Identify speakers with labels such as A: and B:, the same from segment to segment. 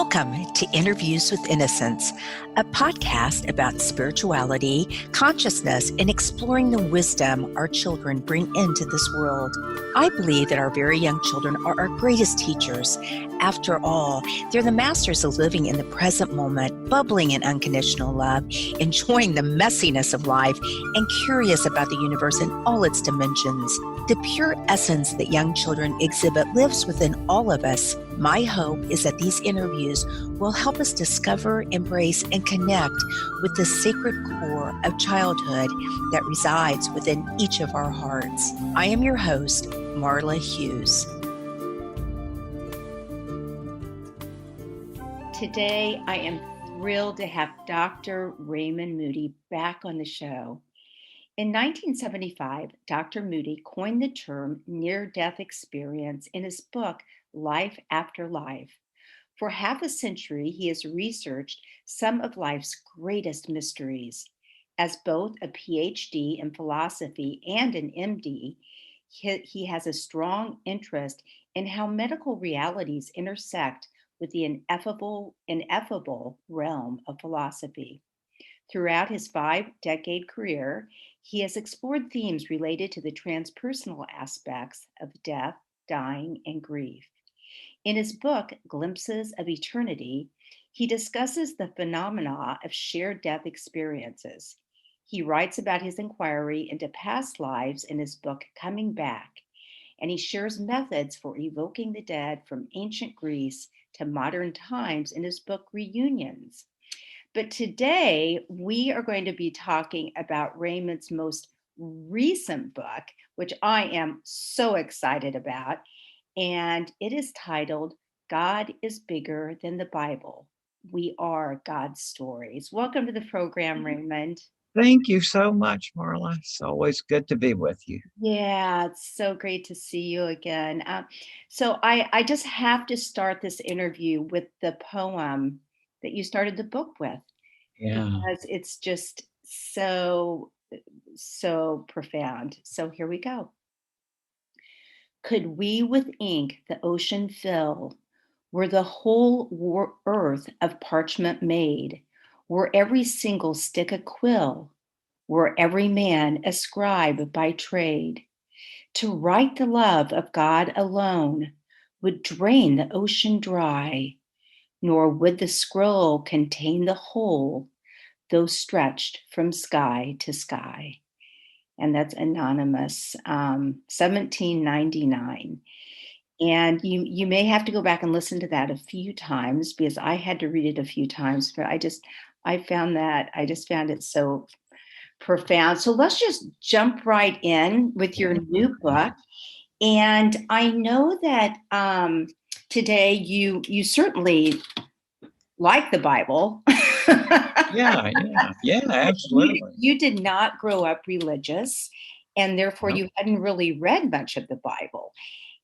A: Welcome to Interviews with Innocence, a podcast about spirituality, consciousness, and exploring the wisdom our children bring into this world. I believe that our very young children are our greatest teachers. After all, they're the masters of living in the present moment, bubbling in unconditional love, enjoying the messiness of life, and curious about the universe in all its dimensions. The pure essence that young children exhibit lives within all of us. My hope is that these interviews will help us discover, embrace, and connect with the sacred core of childhood that resides within each of our hearts. I am your host, Marla Hughes. Today, I am thrilled to have Dr. Raymond Moody back on the show. In 1975, Dr. Moody coined the term near-death experience in his book, Life After Life. For half a century, he has researched some of life's greatest mysteries. As both a Ph.D. in philosophy and an MD, he has a strong interest in how medical realities intersect with the ineffable realm of philosophy. Throughout his 5-decade career, he has explored themes related to the transpersonal aspects of death, dying, and grief. In his book, Glimpses of Eternity, he discusses the phenomena of shared death experiences. He writes about his inquiry into past lives in his book, Coming Back, and he shares methods for evoking the dead from ancient Greece to modern times in his book, Reunions. But today, we are going to be talking about Raymond's most recent book, which I am so excited about, and it is titled, God is Bigger Than the Bible. We Are God's Stories. Welcome to the program, Raymond.
B: Thank you so much, Marla. It's always good to be with you.
A: Yeah, it's so great to see you again. So I just have to start this interview with the poem that you started the book with.
B: Yeah.
A: Because it's just so profound. So here we go. Could we with ink the ocean fill, were the whole earth of parchment made, were every single stick a quill, were every man a scribe by trade, to write the love of God alone would drain the ocean dry, nor would the scroll contain the whole, though stretched from sky to sky. And that's anonymous, 1799. And you may have to go back and listen to that a few times because I had to read it a few times, but I just found it so profound. So let's just jump right in with your new book. And I know that today you certainly like the Bible.
B: Yeah, absolutely.
A: You did not grow up religious, and therefore you hadn't really read much of the Bible.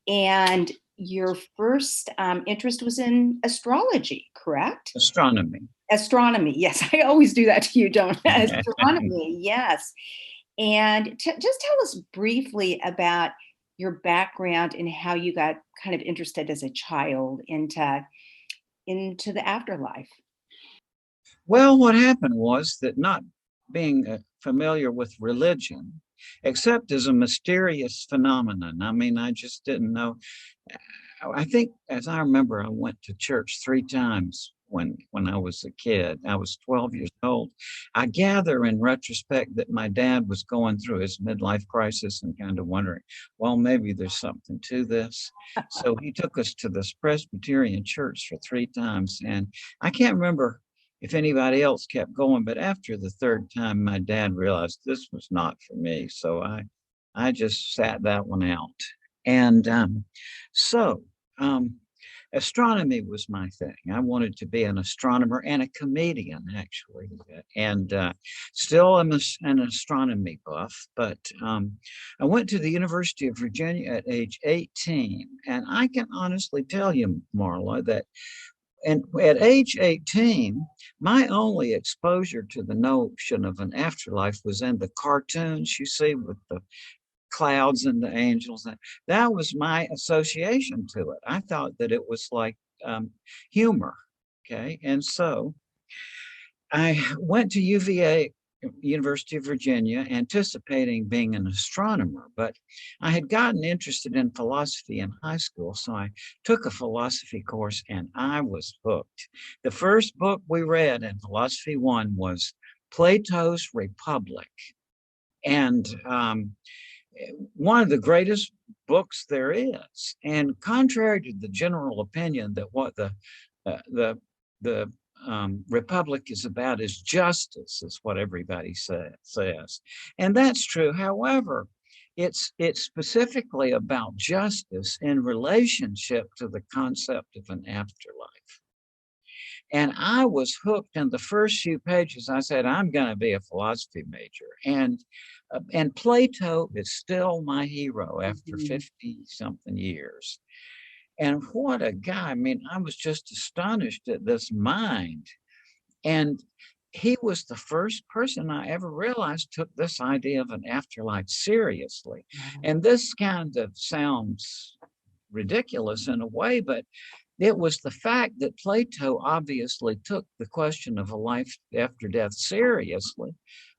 A: And your first interest was in astrology, correct?
B: Astronomy.
A: Astronomy, yes. I always do that to you, don't I? Astronomy, yes. And just tell us briefly about your background and how you got kind of interested as a child into the afterlife.
B: Well, what happened was that not being familiar with religion, except as a mysterious phenomenon. I mean, I just didn't know. I think, as I remember, I went to church 3 times when I was a kid. I was 12 years old. I gather in retrospect that my dad was going through his midlife crisis and kind of wondering, well, maybe there's something to this. So he took us to this Presbyterian church for 3 times. And I can't remember if anybody else kept going, but after the 3rd time, my dad realized this was not for me. So I just sat that one out. And astronomy was my thing. I wanted to be an astronomer and a comedian, actually, and still am an astronomy buff. But I went to the University of Virginia at age 18, and I can honestly tell you, Marla, that at age 18, my only exposure to the notion of an afterlife was in the cartoons you see with the clouds and the angels. That was my association to it. I thought that it was like humor. Okay. And so I went to UVA, University of Virginia, anticipating being an astronomer, but I had gotten interested in philosophy in high school, so I took a philosophy course and I was hooked. The first book we read in Philosophy 1 was Plato's Republic. And one of the greatest books there is. And contrary to the general opinion that what the republic is about is justice, is what everybody says, and that's true. However, it's specifically about justice in relationship to the concept of an afterlife. And I was hooked in the first few pages. I said, I'm going to be a philosophy major. And Plato is still my hero after
A: Mhm.
B: 50 something years. And what a guy. I mean, I was just astonished at this mind. And he was the first person I ever realized took this idea of an afterlife seriously.
A: Wow.
B: And this kind of sounds ridiculous in a way, but it was the fact that Plato obviously took the question of a life after death seriously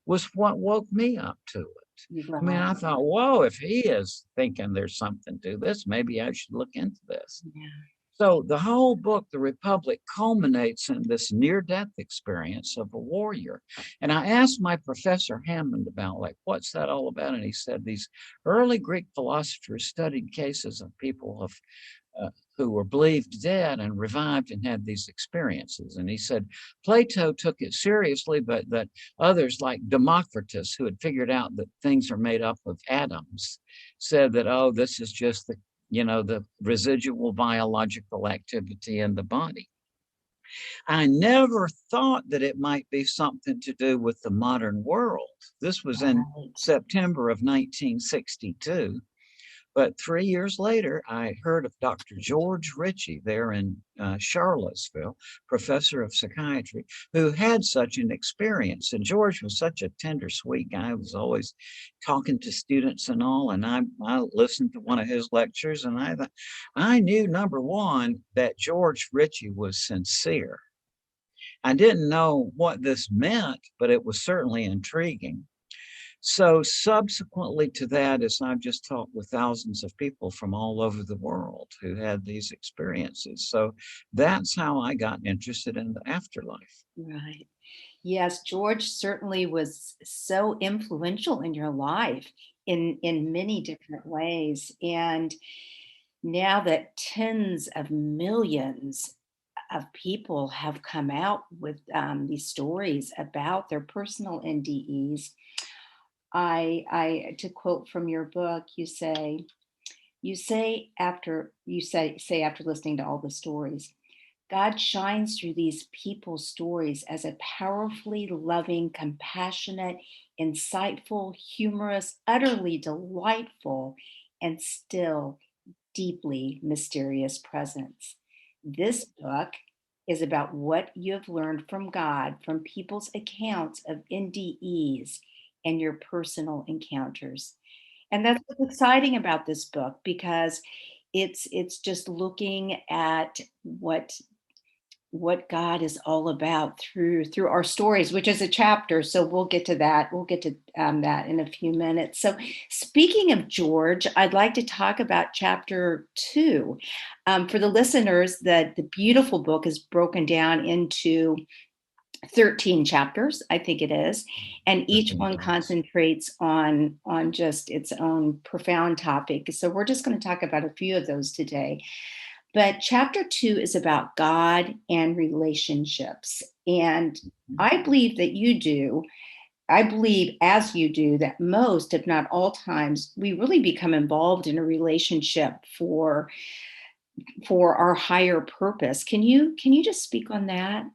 B: was what woke me up to it. I mean,
A: Right.
B: I thought, whoa, if he is thinking there's something to this, maybe I should look into this.
A: Yeah.
B: So the whole book, The Republic, culminates in this near-death experience of a warrior. And I asked my professor Hammond about, like, what's that all about? And he said these early Greek philosophers studied cases of people who were believed dead and revived and had these experiences. And he said Plato took it seriously, but that others like Democritus, who had figured out that things are made up of atoms, said that, oh, this is just the residual biological activity in the body. I never thought that it might be something to do with the modern world. This was in
A: Right.
B: September of 1962. But 3 years later, I heard of Dr. George Ritchie there in Charlottesville, professor of psychiatry, who had such an experience. And George was such a tender, sweet guy. He was always talking to students and all. And I listened to one of his lectures, and I knew, number one, that George Ritchie was sincere. I didn't know what this meant, but it was certainly intriguing. So subsequently to that, as I've just talked with thousands of people from all over the world who had these experiences. So that's how I got interested in the afterlife.
A: Right. Yes, George certainly was so influential in your life in many different ways. And now that tens of millions of people have come out with these stories about their personal NDEs, I to quote from your book, you say after listening to all the stories, God shines through these people's stories as a powerfully loving, compassionate, insightful, humorous, utterly delightful, and still deeply mysterious presence. This book is about what you have learned from God from people's accounts of NDEs and your personal encounters. And that's what's exciting about this book because it's just looking at what God is all about through our stories, which is a chapter. So we'll get to that. We'll get to that in a few minutes. So speaking of George, I'd like to talk about chapter 2. For the listeners, that the beautiful book is broken down into 13 chapters, I think it is, and each
B: 13
A: one
B: books.
A: concentrates on just its own profound topic. So we're just going to talk about a few of those today. But chapter 2 is about God and relationships. And I believe that you do. I believe, as you do, that most, if not all times, we really become involved in a relationship for our higher purpose. Can you just speak on that?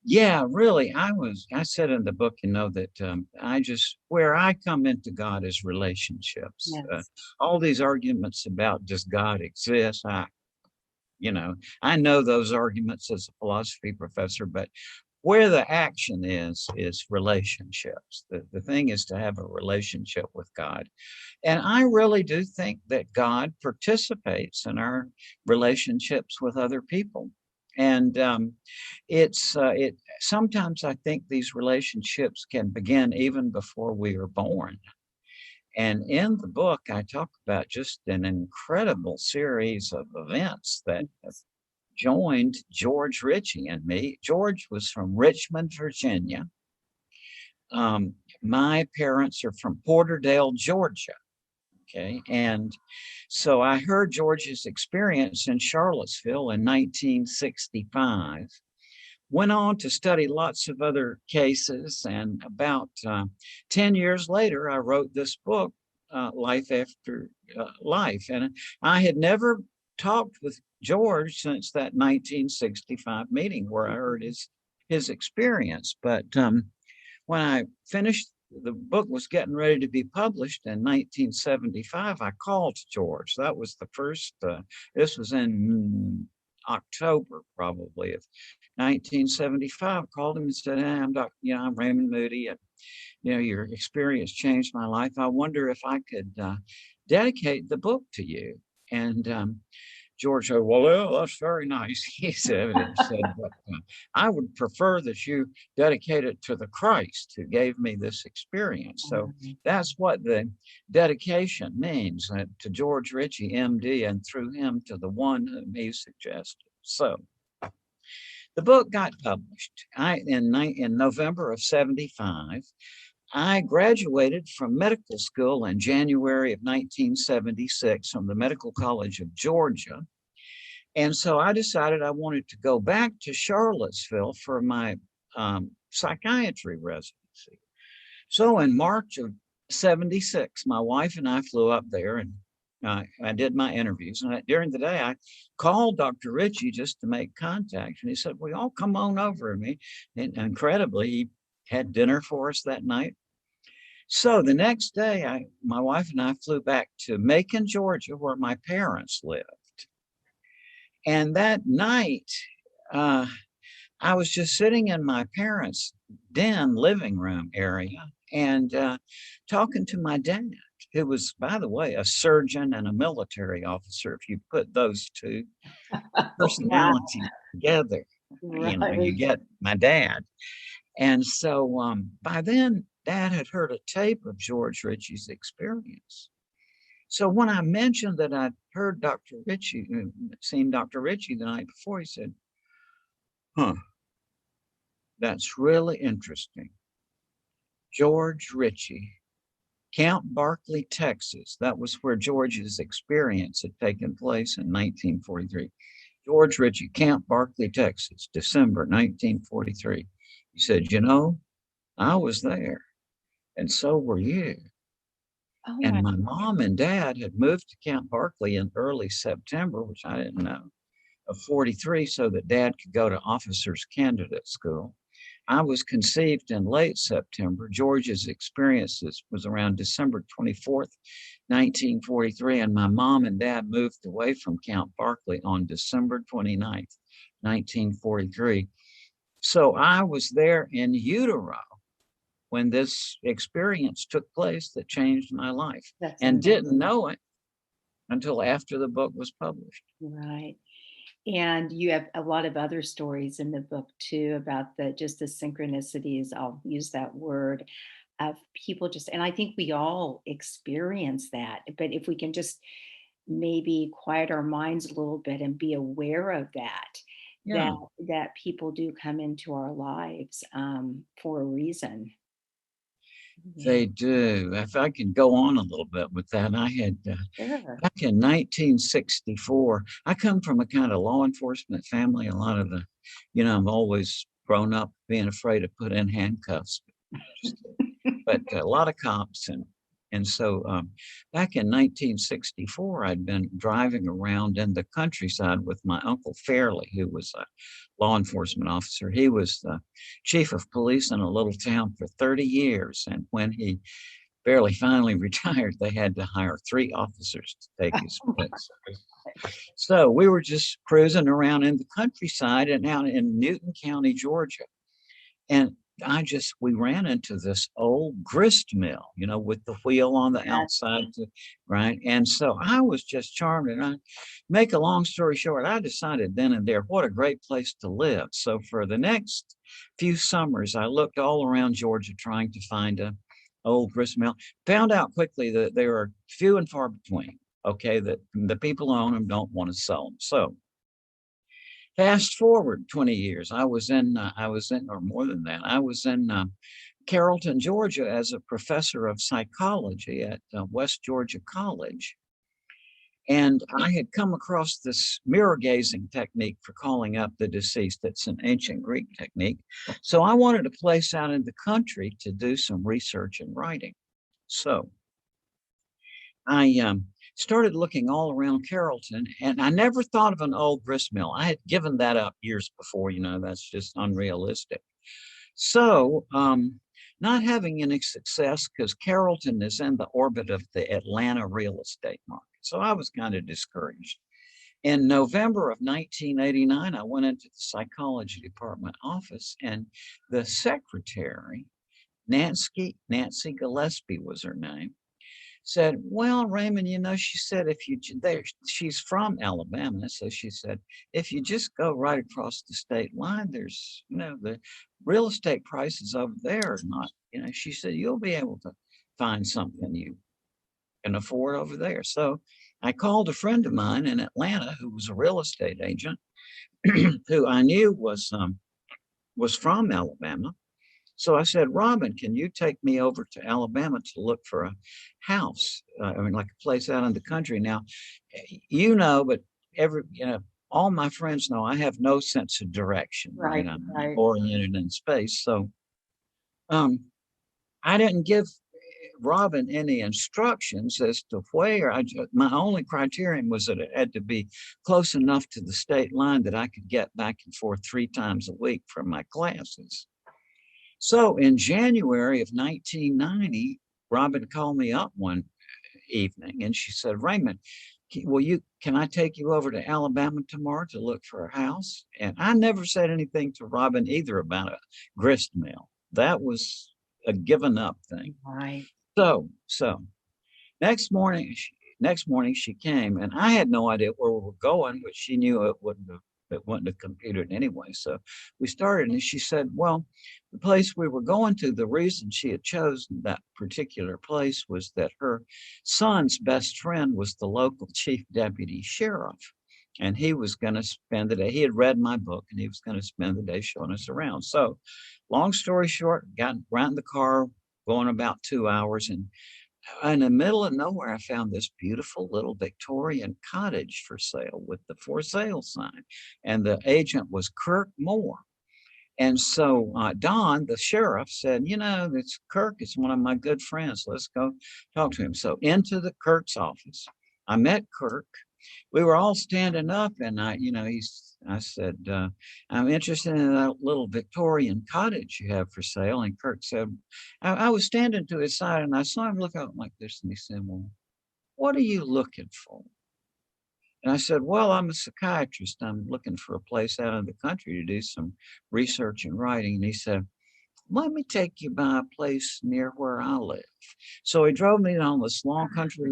B: Yeah, really. I said in the book, that where I come into God is relationships.
A: Yes.
B: All these arguments about does God exist? I know those arguments as a philosophy professor, but where the action is relationships. The thing is to have a relationship with God. And I really do think that God participates in our relationships with other people. And it sometimes I think these relationships can begin even before we are born. And in the book, I talk about just an incredible series of events that joined George Ritchie and me. George was from Richmond, Virginia. My parents are from Porterdale, Georgia. Okay. And so I heard George's experience in Charlottesville in 1965. Went on to study lots of other cases. And about 10 years later, I wrote this book, Life After Life. And I had never talked with George since that 1965 meeting where I heard his experience. But when I finished, the book was getting ready to be published in 1975. I called George. That was the first, this was in October probably of 1975. Called him and said, hey, I'm Raymond Moody. And, your experience changed my life. I wonder if I could dedicate the book to you. And George said, well, that's very nice. He said, but I would prefer that you dedicate it to the Christ who gave me this experience. So that's what the dedication means, to George Ritchie, MD, and through him to the one whom he suggested. So the book got published in November of 75. I graduated from medical school in January of 1976 from the Medical College of Georgia. And so I decided I wanted to go back to Charlottesville for my psychiatry residency. So in March of 76, my wife and I flew up there and I did my interviews. And during the day, I called Dr. Ritchie just to make contact. And he said, well, y'all come on over to me. And incredibly, he had dinner for us that night. So the next day, my wife and I flew back to Macon, Georgia, where my parents lived. And that night, I was just sitting in my parents' den living room area and talking to my dad, who was, by the way, a surgeon and a military officer. If you put those two personalities together, you get my dad. And so by then, Dad had heard a tape of George Ritchie's experience. So when I mentioned that I'd heard Dr. Ritchie, seen Dr. Ritchie the night before, he said, that's really interesting. George Ritchie, Camp Barkley, Texas. That was where George's experience had taken place in 1943. George Ritchie, Camp Barkley, Texas, December 1943. He said, I was there, and so were you.
A: Oh,
B: and my mom and dad had moved to Camp Barkley in early September, which I didn't know, of 43, so that Dad could go to officers candidate school. I was conceived in late September. George's experiences was around December 24th, 1943, and my mom and dad moved away from Camp Barkley on December 29th, 1943. So I was there in utero when this experience took place that changed my life. And didn't know it until after the book was published.
A: Right. And you have a lot of other stories in the book too about the synchronicities, I'll use that word, of people and I think we all experience that. But if we can just maybe quiet our minds a little bit and be aware of that, that people do come into our lives for a reason.
B: They do. If I can go on a little bit with that, I had back in 1964, I come from a kind of law enforcement family. A lot of I've always grown up being afraid to put in handcuffs, but a lot of cops. And so back in 1964, I'd been driving around in the countryside with my Uncle Fairley, who was a law enforcement officer. He was the chief of police in a little town for 30 years. And when he finally retired, they had to hire 3 officers to take his place. So we were just cruising around in the countryside and out in Newton County, Georgia. And we ran into this old grist mill, with the wheel on the
A: Yes.
B: outside, right? And so I was just charmed. And I make a long story short, I decided then and there, what a great place to live. So for the next few summers, I looked all around Georgia trying to find a old grist mill. Found out quickly that they are few and far between. Okay, that the people who own them don't want to sell them. So fast forward 20 years, or more than that, I was in Carrollton, Georgia, as a professor of psychology at West Georgia College. And I had come across this mirror gazing technique for calling up the deceased. It's an ancient Greek technique. So I wanted a place out in the country to do some research and writing. So I started looking all around Carrollton, and I never thought of an old grist mill. I had given that up years before. That's just unrealistic. So, not having any success because Carrollton is in the orbit of the Atlanta real estate market. So I was kind of discouraged. In November of 1989, I went into the psychology department office, and the secretary, Nancy Gillespie was her name, said, "Well, Raymond, she said, if you there, she's from Alabama, so she said, if you just go right across the state line, there's, the real estate prices over there are not, she said, you'll be able to find something you can afford over there." So I called a friend of mine in Atlanta who was a real estate agent, who I knew was from Alabama. So I said, "Robin, can you take me over to Alabama to look for a house? Like a place out in the country." Now, but all my friends know I have no sense of direction, right?
A: Right,
B: I'm not
A: right.
B: oriented in space. So um, I didn't give Robin any instructions as to where. My only criterion was that it had to be close enough to the state line that I could get back and forth 3 times a week from my classes. So in January of 1990, Robin called me up one evening and she said, "Raymond, can I take you over to Alabama tomorrow to look for a house?" And I never said anything to Robin either about a grist mill. That was a given up thing.
A: Right.
B: So next morning she came, and I had no idea where we were going, but she knew it wouldn't have computed anyway. So we started, and she said, "Well, the place we were going to, the reason she had chosen that particular place was that her son's best friend was the local chief deputy sheriff, and he was going to spend the day. He had read my book, and he was going to spend the day showing us around." So, long story short, got right in the car, going about 2 hours, and in the middle of nowhere, I found this beautiful little Victorian cottage for sale with the for sale sign. And the agent was Kirk Moore. And so Don, the sheriff, said, "It's Kirk. It's one of my good friends. Let's go talk to him." So into the Kirk's office. I met Kirk. We were all standing up, and I said, "I'm interested in that little Victorian cottage you have for sale." And Kirk said, I was standing to his side, and I saw him look out like this, and he said, "Well, what are you looking for?" And I said, "Well, I'm a psychiatrist. I'm looking for a place out in the country to do some research and writing." And he said, "Let me take you by a place near where I live." So he drove me down this long country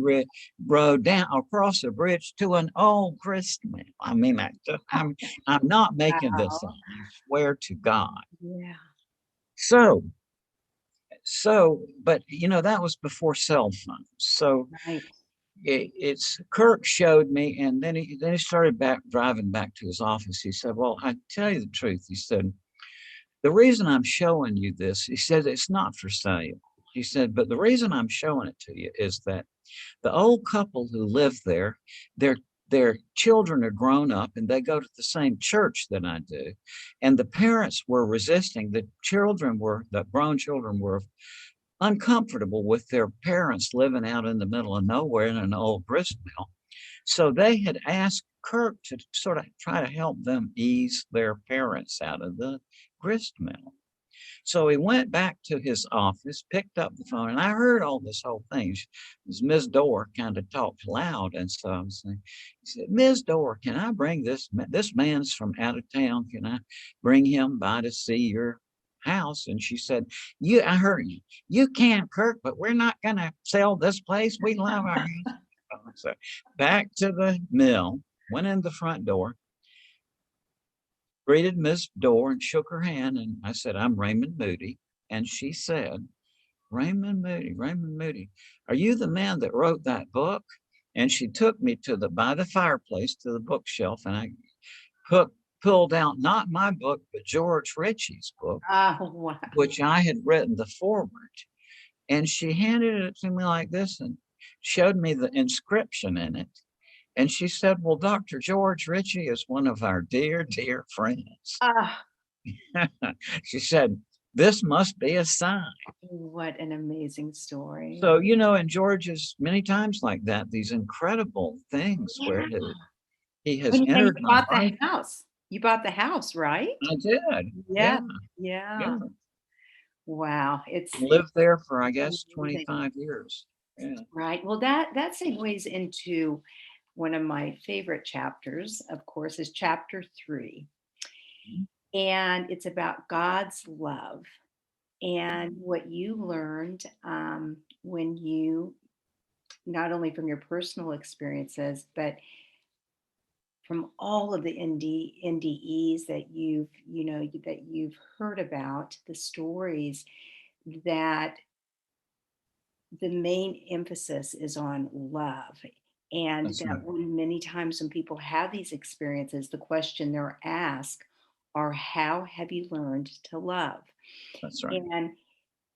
B: road, down across a bridge to an old grist mill. I'm not making this up.
A: Wow.
B: I swear to God.
A: Yeah.
B: So but that was before cell phones. So
A: Right.
B: it's Kirk showed me, and then he started driving back to his office. He said, "Well, I tell you the truth," he said, "the reason I'm showing you this," he said, "it's not for sale." He said, "But the reason I'm showing it to you is that the old couple who live there, their their children are grown up and they go to the same church that I do. And the parents were resisting. The grown children were uncomfortable with their parents living out in the middle of nowhere in an old grist mill. So they had asked Kirk to sort of try to help them ease their parents out of the grist mill." So he went back to his office, picked up the phone, and I heard all this whole thing. Ms. Dorr kind of talked loud, and so I was saying, he said, "Ms. Dorr, can I bring this man's from out of town? Can I bring him by to see your house, and she said, I heard you. You can't, Kirk, but we're not going to sell this place. We love our house. So back to the mill, went in the front door, greeted Miss Dorr and shook her hand. And I said, I'm Raymond Moody. And she said, Raymond Moody, are you the man that wrote that book? And she took me by the fireplace to the bookshelf, and I put, pulled out not my book, but George Ritchie's book,
A: Oh, wow.
B: which I had written the foreword. And she handed it to me like this and showed me the inscription in it. And she said, well, Dr. George Ritchie is one of our dear, dear friends.
A: Ah,
B: She said, this must be a sign.
A: what an amazing story.
B: So, and George is many times like that, these incredible things where
A: Yeah.
B: he has
A: And
B: entered
A: you
B: my
A: bought the
B: life.
A: house. You bought the house, right?
B: I did.
A: Yeah.
B: Yeah.
A: Yeah.
B: Yeah.
A: Wow. It's
B: Lived there for, I guess,
A: amazing.
B: 25 years. Yeah.
A: Right. Well, that segues into one of my favorite chapters, of course, is chapter 3. And it's about God's love and what you learned when you, not only from your personal experiences, but from all of the NDEs that that you've heard about, the stories, that the main emphasis is on love. And
B: That's
A: that
B: right.
A: when many times when people have these experiences, the question they're asked are, how have you learned to love?
B: That's right.
A: And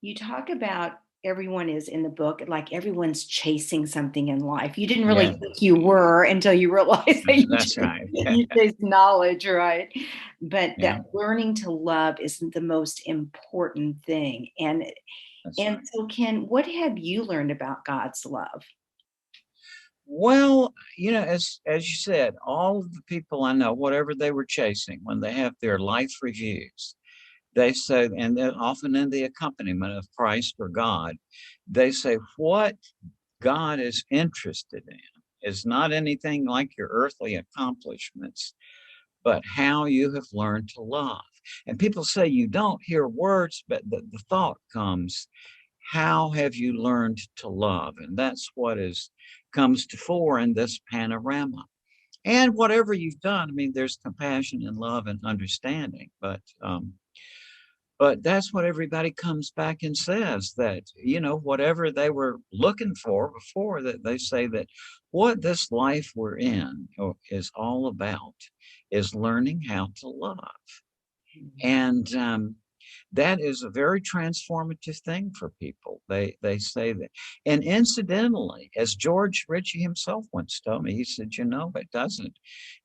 A: you talk about everyone is in the book, like everyone's chasing something in life. You didn't really
B: Yeah.
A: think you were until you realized that
B: That's right.
A: you chase knowledge, right? But
B: Yeah.
A: that learning to love is the most important thing. And
B: That's
A: and
B: right.
A: so, Ken, what have you learned about God's love?
B: Well, as you said, all of the people I know, whatever they were chasing, when they have their life reviews, they say, and they're often in the accompaniment of Christ or God, they say, what God is interested in is not anything like your earthly accomplishments, but how you have learned to love. And people say you don't hear words, but the thought comes, how have you learned to love? And that's what is comes to fore in this panorama. And whatever you've done, I mean, there's compassion and love and understanding, but that's what everybody comes back and says, that, whatever they were looking for before, that they say that what this life we're in is all about is learning how to love. And that is a very transformative thing for people. They say that. And incidentally, as George Ritchie himself once told me, he said, it doesn't.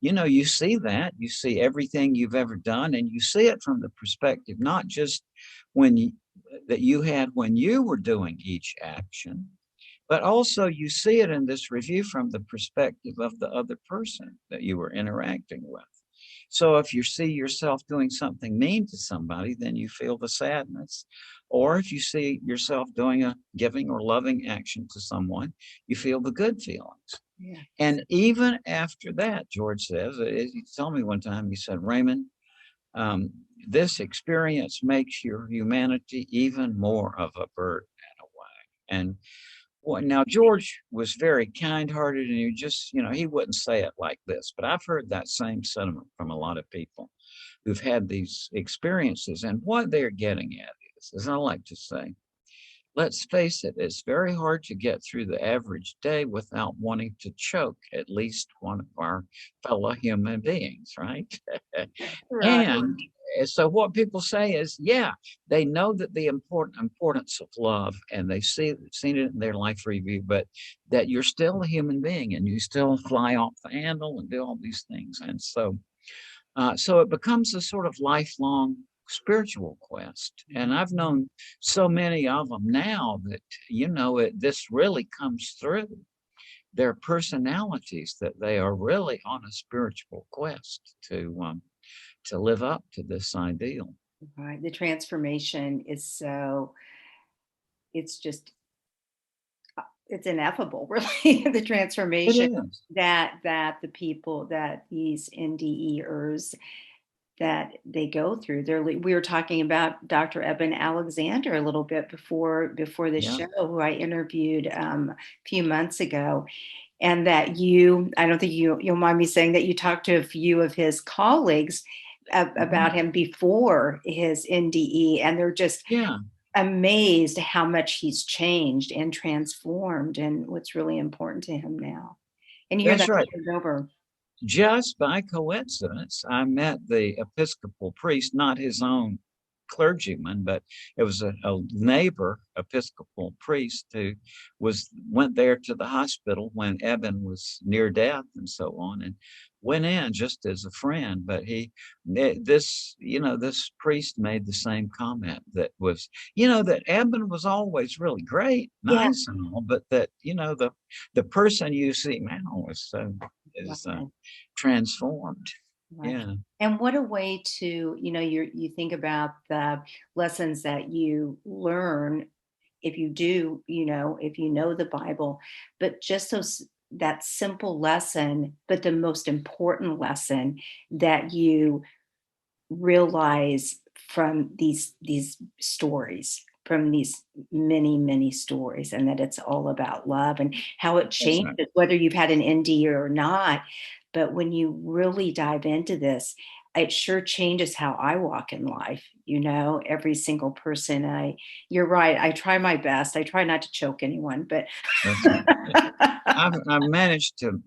B: You see that, you see everything you've ever done, and you see it from the perspective, not just when you that you had when you were doing each action, but also you see it in this review from the perspective of the other person that you were interacting with. So if you see yourself doing something mean to somebody, then you feel the sadness. Or if you see yourself doing a giving or loving action to someone, you feel the good feelings.
A: Yeah.
B: And even after that, George says, he told me one time, he said, Raymond, um, this experience makes your humanity even more of a burden in a way. And well, now George was very kind-hearted, and he wouldn't say it like this, but I've heard that same sentiment from a lot of people who've had these experiences. And what they're getting at is, as I like to say, let's face it, it's very hard to get through the average day without wanting to choke at least one of our fellow human beings, right?
A: Right.
B: And so what people say is, yeah, they know that the importance of love, and they've seen it in their life review, but that you're still a human being and you still fly off the handle and do all these things. And so it becomes a sort of lifelong spiritual quest. And I've known so many of them now that, this really comes through their personalities, that they are really on a spiritual quest to live up to this ideal.
A: Right. The transformation is so, it's just, it's ineffable, really, the
B: It
A: transformation
B: is.
A: that the people, that these NDEers that they go through. We were talking about Dr. Eben Alexander a little bit before the
B: Yeah,
A: show, who I interviewed a few months ago, and that I don't think you'll mind me saying that you talked to a few of his colleagues
B: mhm,
A: about him before his NDE, and they're just
B: yeah,
A: amazed how much he's changed and transformed, and what's really important to him now. And you hear
B: that's
A: that
B: right.
A: over.
B: Just by coincidence, I met the Episcopal priest, not his own clergyman, but it was a neighbor Episcopal priest who went there to the hospital when Eben was near death and so on, and went in just as a friend. But this priest made the same comment that was, that Eben was always really great,
A: Yeah,
B: nice and all, but that, the person you see now is
A: right.
B: transformed.
A: Right.
B: Yeah.
A: And what a way to, you think about the lessons that you learn if you do, if you know the Bible, but just that simple lesson, but the most important lesson that you realize from these stories, from these many stories, and that it's all about love and how it
B: That's
A: changes
B: right.
A: whether you've had an ND or not. But when you really dive into this, it sure changes how I walk in life. Every single person. You're right, I try my best, I try not to choke anyone, but
B: That's right. I've managed to,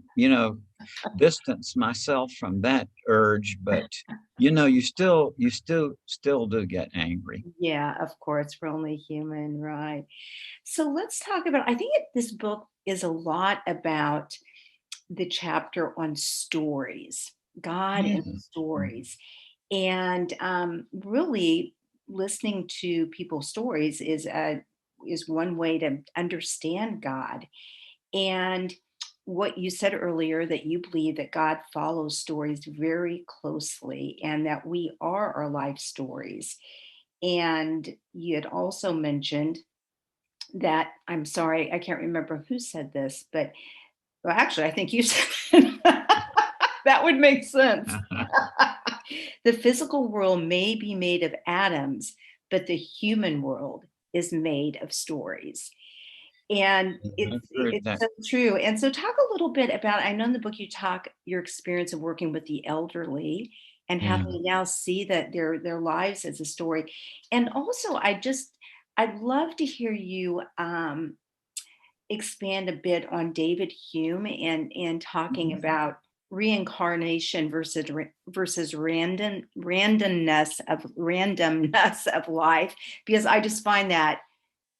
B: distance myself from that urge, but you still do get angry.
A: yeah, of course, we're only human, right? So let's talk about, I think this book is a lot about the chapter on stories, God and
B: Yeah.
A: stories. And really listening to people's stories is one way to understand God. And what you said earlier, that you believe that God follows stories very closely and that we are our life stories. And you had also mentioned that, I'm sorry, I can't remember who said this, but well, actually, I think you said it. That would make sense. The physical world may be made of atoms, but the human world is made of stories. And
B: I've heard
A: it's
B: that.
A: so true. And so talk a little bit about, I know in the book you talk your experience of working with the elderly and how
B: Yeah.
A: they now see that their lives as a story. And also I'd love to hear you expand a bit on David Hume and talking
B: Mhm.
A: about reincarnation versus randomness of life, because I just find that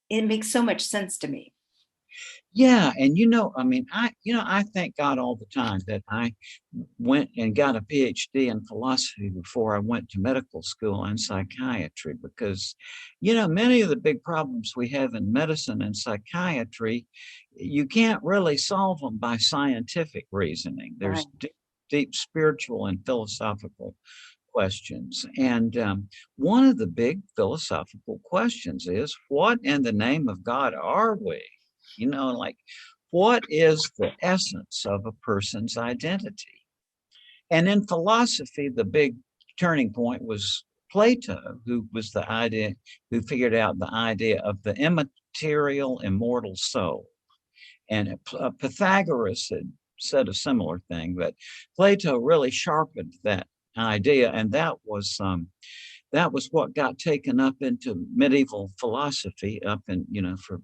A: it makes so much sense to me.
B: Yeah, and I mean, I thank God all the time that I went and got a PhD in philosophy before I went to medical school and psychiatry, because, many of the big problems we have in medicine and psychiatry, you can't really solve them by scientific reasoning.
A: Right.
B: There's deep spiritual and philosophical questions. And one of the big philosophical questions is, what in the name of God are we? Like, what is the essence of a person's identity? And in philosophy, the big turning point was Plato, who figured out the idea of the immaterial, immortal soul. And Pythagoras had said a similar thing, but Plato really sharpened that idea, and that was what got taken up into medieval philosophy, up and for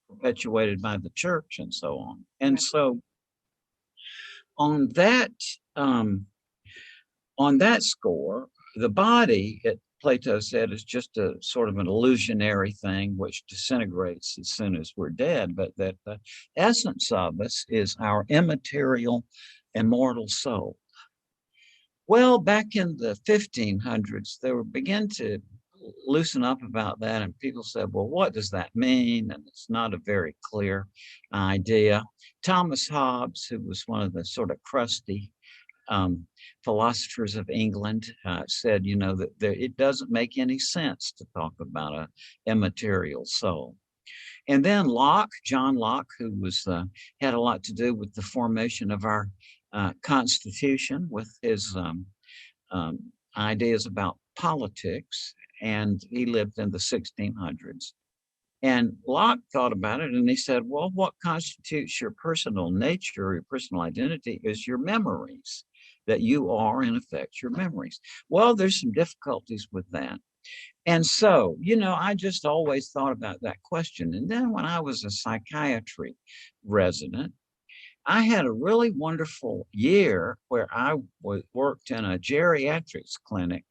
B: perpetuated by the church and so on. And
A: Right.
B: so on that um, on that score, the body, Plato said, is just a sort of an illusionary thing which disintegrates as soon as we're dead, but that the essence of us is our immaterial, immortal soul. Well, back in the 1500s, they were began to loosen up about that, and people said, well, what does that mean? And it's not a very clear idea. Thomas Hobbes, who was one of the sort of crusty um, philosophers of England, said, that it doesn't make any sense to talk about a immaterial soul. And then John Locke, who had a lot to do with the formation of our Constitution with his ideas about politics, and he lived in the 1600s. And Locke thought about it and he said, well, what constitutes your personal nature or your personal identity is your memories, that you are, in effect, your memories. Well, there's some difficulties with that. And so, I just always thought about that question. And then when I was a psychiatry resident, I had a really wonderful year where I worked in a geriatrics clinic,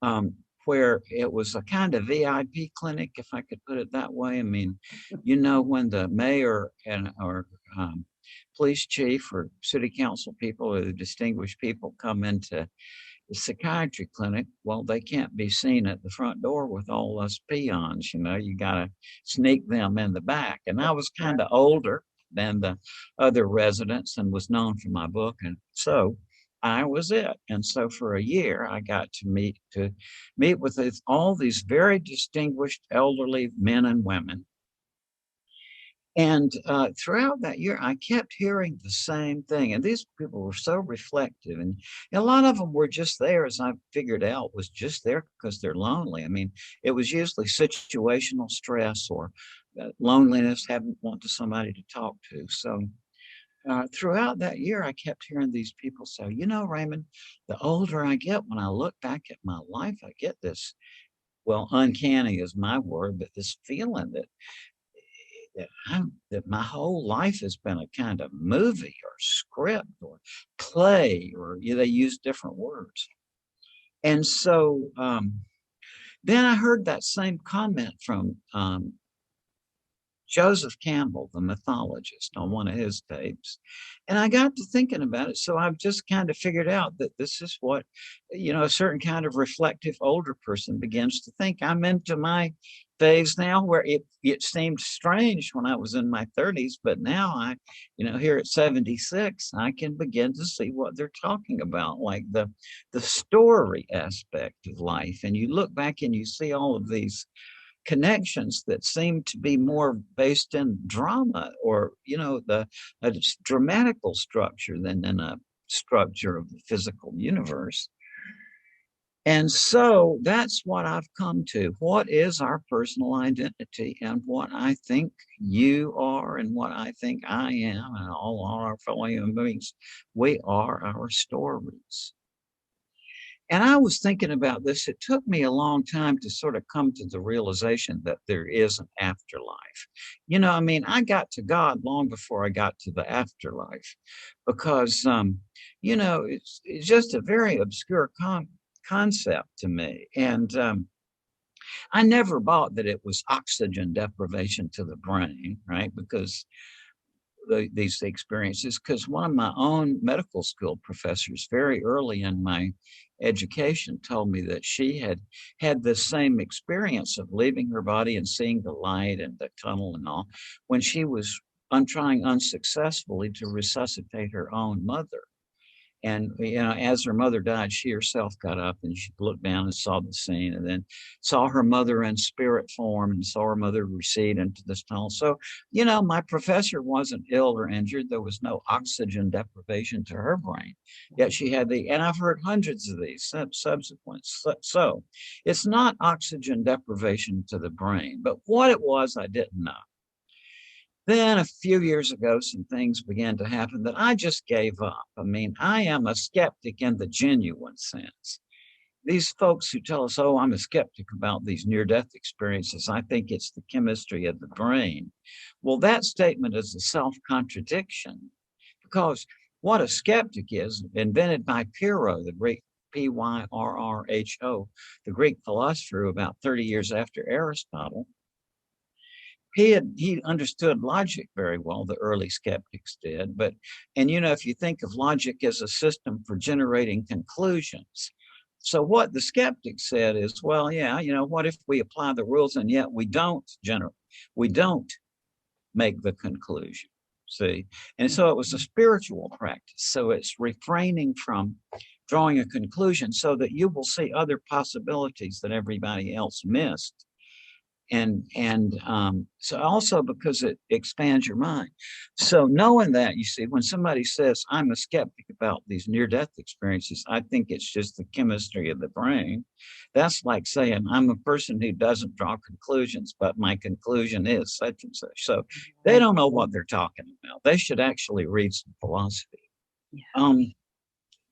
B: um, where it was a kind of VIP clinic, if I could put it that way. I mean, when the mayor and or police chief or city council people or the distinguished people come into the psychiatry clinic, well, they can't be seen at the front door with all us peons. You got to sneak them in the back. And I was kind of older than the other residents and was known for my book. And so I was it. And so for a year, I got to meet with all these very distinguished elderly men and women. And throughout that year, I kept hearing the same thing. And these people were so reflective. And a lot of them were just there, as I figured out, was just there because they're lonely. I mean, it was usually situational stress or loneliness, having wanting somebody to talk to. So throughout that year, I kept hearing these people say, Raymond, the older I get, when I look back at my life, I get this, well, uncanny is my word, but this feeling that my whole life has been a kind of movie or script or play, or they use different words. And so then I heard that same comment from Joseph Campbell, the mythologist, on one of his tapes. And I got to thinking about it. So I've just kind of figured out that this is what, a certain kind of reflective older person begins to think. I'm into my phase now where it seemed strange when I was in my 30s, but now here at 76, I can begin to see what they're talking about, like the story aspect of life. And you look back and you see all of these connections that seem to be more based in drama or the a dramatical structure than in a structure of the physical universe. And so that's what I've come to. What is our personal identity, and what I think you are and what I think I am and all our fellow human beings, we are our stories. And I was thinking about this. It took me a long time to sort of come to the realization that there is an afterlife. I got to God long before I got to the afterlife because, it's just a very obscure concept to me. And I never bought that it was oxygen deprivation to the brain, right? Because these experiences, because one of my own medical school professors very early in my education told me that she had had the same experience of leaving her body and seeing the light and the tunnel and all when she was trying unsuccessfully to resuscitate her own mother. And, as her mother died, she herself got up and she looked down and saw the scene and then saw her mother in spirit form and saw her mother recede into this tunnel. So, my professor wasn't ill or injured. There was no oxygen deprivation to her brain. Yet she had and I've heard hundreds of these subsequent. So it's not oxygen deprivation to the brain, but what it was, I didn't know. Then a few years ago, some things began to happen that I just gave up. I mean, I am a skeptic in the genuine sense. These folks who tell us, oh, I'm a skeptic about these near-death experiences, I think it's the chemistry of the brain. Well, that statement is a self-contradiction because what a skeptic is, invented by Pyrrho, the Greek Pyrrho, the Greek philosopher about 30 years after Aristotle. He understood logic very well, the early skeptics did. And if you think of logic as a system for generating conclusions. So what the skeptics said is, well, yeah, what if we apply the rules and yet we don't make the conclusion, see? And so it was a spiritual practice. So it's refraining from drawing a conclusion so that you will see other possibilities that everybody else missed. So also because it expands your mind. So knowing that, you see, when somebody says I'm a skeptic about these near-death experiences, I think it's just the chemistry of the brain. That's like saying I'm a person who doesn't draw conclusions, but my conclusion is such and such. So they
A: Right.
B: don't know what they're talking about. They should actually read some philosophy.
A: Yeah.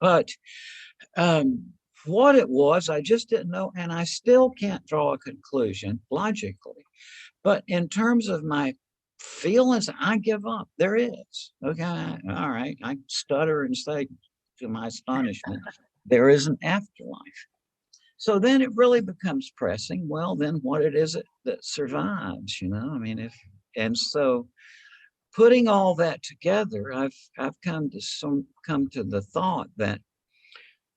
B: But um, what it was, I just didn't know, and I still can't draw a conclusion logically. But in terms of my feelings, I give up. There is. Okay. All right. I stutter and say, to my astonishment, there is an afterlife. So then it really becomes pressing. Well, then what it is that survives, you know? I mean, and so putting all that together, I've come to the thought that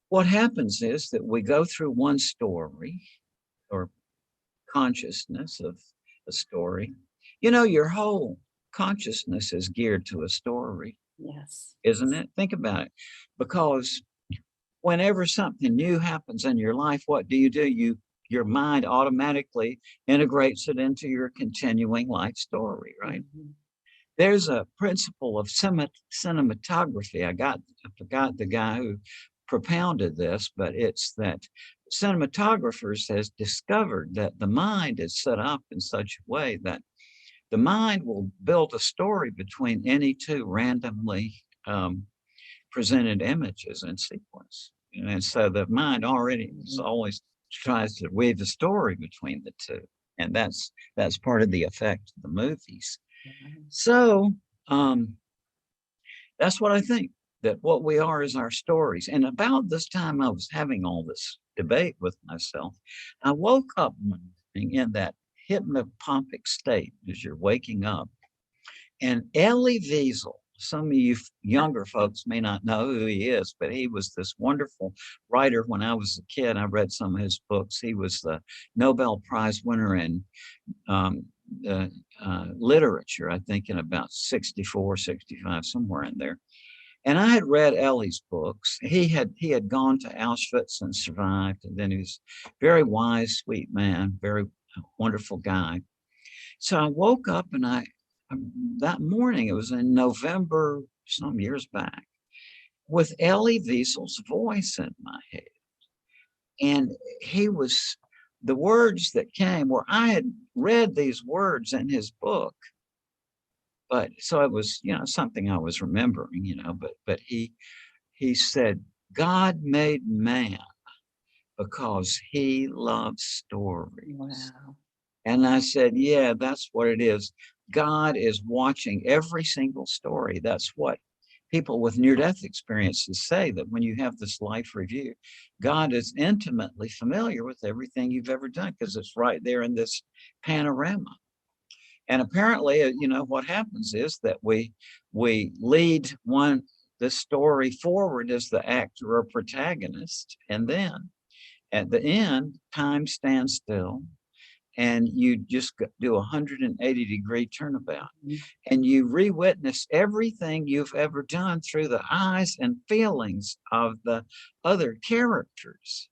B: what happens is that we go through one story or consciousness of a story. You know, your whole consciousness is geared to a story,
A: Yes.
B: isn't it? Think about it. Because whenever something new happens in your life, what do? Your mind automatically integrates it into your continuing life story, right?
A: Mhm.
B: There's a principle of cinematography. I forgot the guy who propounded this, but it's that cinematographers has discovered that the mind is set up in such a way that the mind will build a story between any two randomly presented images in sequence. And so the mind already is
A: Mhm.
B: always tries to weave a story between the two. And that's part of the effect of the movies.
A: Right.
B: So um, that's what I think, that what we are is our stories. And about this time I was having all this debate with myself, I woke up one morning in that hypnopompic state as you're waking up. And Elie Wiesel, some of you younger folks may not know who he is, but he was this wonderful writer. When I was a kid, I read some of his books. He was the Nobel Prize winner in um, uh, literature, I think in about 64, 65, somewhere in there. And I had read Ellie's books. He had gone to Auschwitz and survived, and then he was very wise, sweet man, very wonderful guy. So I woke up and that morning, it was in November, some years back, with Elie Wiesel's voice in my head. And he was, the words that came where I had read these words in his book, but so it was, something I was remembering, but he said, God made man because he loves stories.
A: Wow.
B: And I said, yeah, that's what it is. God is watching every single story. That's what people with near death experiences say, that when you have this life review, God is intimately familiar with everything you've ever done because it's right there in this panorama. And apparently, what happens is that we lead the story forward as the actor or protagonist, and then at the end, time stands still and you just do a 180-degree turnabout
A: Mhm.
B: and you re-witness everything you've ever done through the eyes and feelings of the other characters.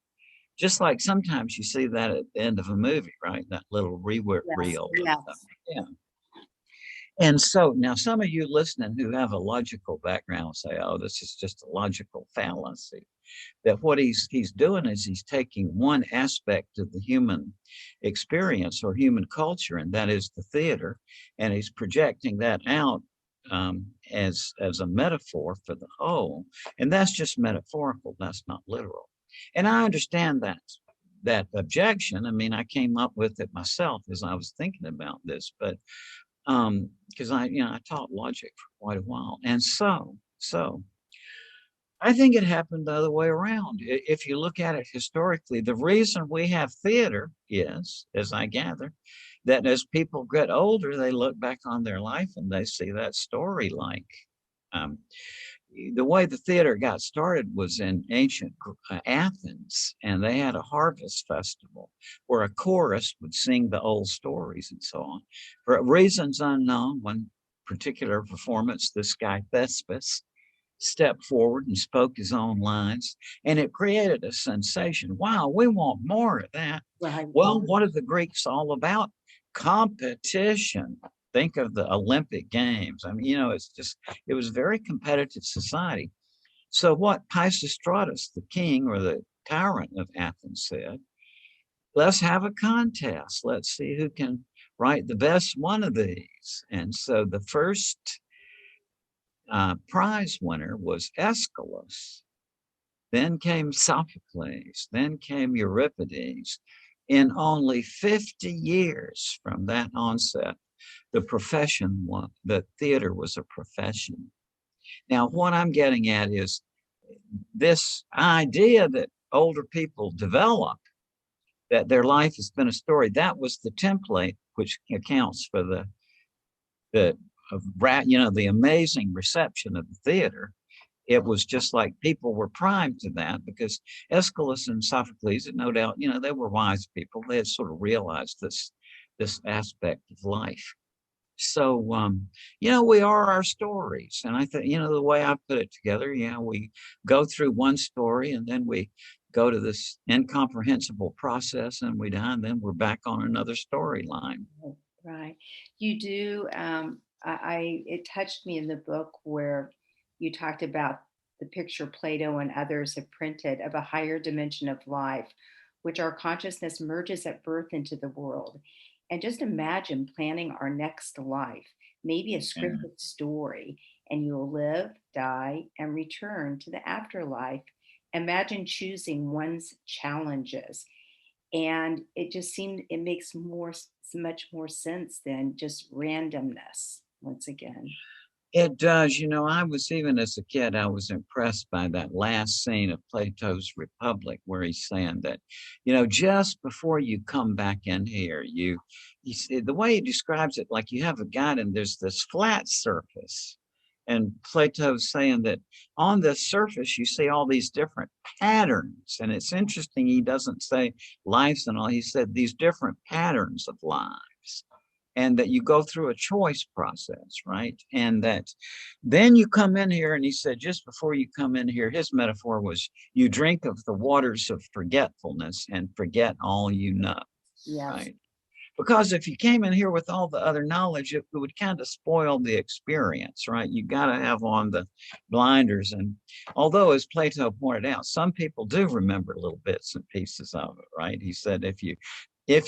B: Just like sometimes you see that at the end of a movie, right? That little
A: Yes.
B: reel of stuff.
A: Yes.
B: Yeah. And so now some of you listening who have a logical background say, oh, this is just a logical fallacy. That what he's doing is he's taking one aspect of the human experience or human culture, and that is the theater, and he's projecting that out as a metaphor for the whole. And that's just metaphorical, that's not literal. And I understand that objection. I mean, I came up with it myself as I was thinking about this, but because I taught logic for quite a while. And so I think it happened the other way around. If you look at it historically, the reason we have theater is, as I gather, that as people get older, they look back on their life and they see that story like. Um, the way the theater got started was in ancient Athens, and they had a harvest festival where a chorus would sing the old stories and so on. For reasons unknown, one particular performance, this guy Thespis stepped forward and spoke his own lines, and it created a sensation. Wow, we want more of that.
A: Right.
B: Well, what are the Greeks all about? competition. Think of the Olympic Games. I mean, it was a very competitive society. So what Pisistratus, the king or the tyrant of Athens, said, let's have a contest. Let's see who can write the best one of these. And so the first prize winner was Aeschylus. Then came Sophocles. Then came Euripides. In only 50 years from that onset, the theater was a profession. Now, what I'm getting at is this idea that older people develop, that their life has been a story. That was the template which accounts for the the amazing reception of the theater. It was just like people were primed to that because Aeschylus and Sophocles, no doubt, they were wise people. They had sort of realized this aspect of life. So, we are our stories. And I think, the way I put it together, we go through one story and then we go to this incomprehensible process and we die, and then we're back on another storyline.
A: Right. You do. It touched me in the book where you talked about the picture Plato and others have printed of a higher dimension of life, which our consciousness merges at birth into the world. And just imagine planning our next life, maybe a
B: Yeah.
A: scripted story, and you'll live, die, and return to the afterlife. Imagine choosing one's challenges. And it makes much more sense than just randomness once again.
B: It does. I was, even as a kid, I was impressed by that last scene of Plato's Republic, where he's saying that, just before you come back in here, the way he describes it, like you have a guide and there's this flat surface. And Plato's saying that on this surface, you see all these different patterns. And it's interesting, he doesn't say lives and all, he said these different patterns of lives. And that you go through a choice process, right? And that then you come in here, and he said, just before you come in here, his metaphor was you drink of the waters of forgetfulness and forget all you know,
A: Yes.
B: right? Because if you came in here with all the other knowledge, it would kind of spoil the experience, right? You got to have on the blinders. And although, as Plato pointed out, some people do remember little bits and pieces of it, right? He said, if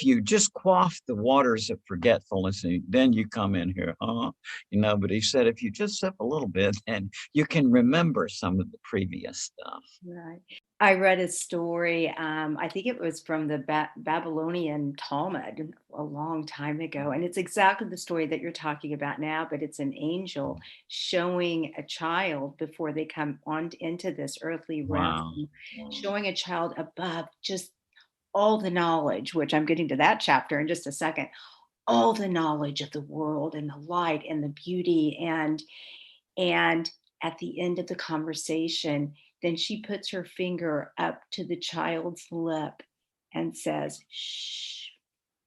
B: you just quaff the waters of forgetfulness, and then you come in here, but he said, if you just sip a little bit, then you can remember some of the previous stuff.
A: Right. I read a story, I think it was from the Babylonian Talmud a long time ago. And it's exactly the story that you're talking about now, but it's an angel showing a child before they come on into this earthly
B: Wow.
A: realm, showing a child above just all the knowledge, which I'm getting to that chapter in just a second, all the knowledge of the world and the light and the beauty. And at the end of the conversation, then she puts her finger up to the child's lip and says, shh,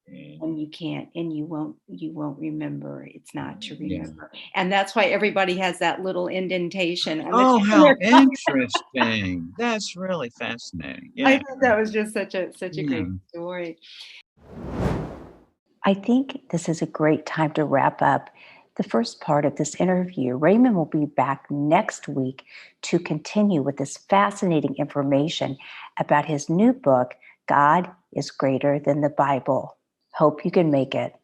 A: and you can't, and you won't remember. It's not to
B: Yeah.
A: remember. And that's why everybody has that little indentation on the
B: Oh,
A: tip of
B: how
A: their tongue.
B: interesting. That's really fascinating.
A: I
B: Yeah.
A: thought that was just such a
B: Yeah.
A: great story. I think this is a great time to wrap up the first part of this interview. Raymond will be back next week to continue with this fascinating information about his new book, God is Greater Than the Bible. Hope you can make it.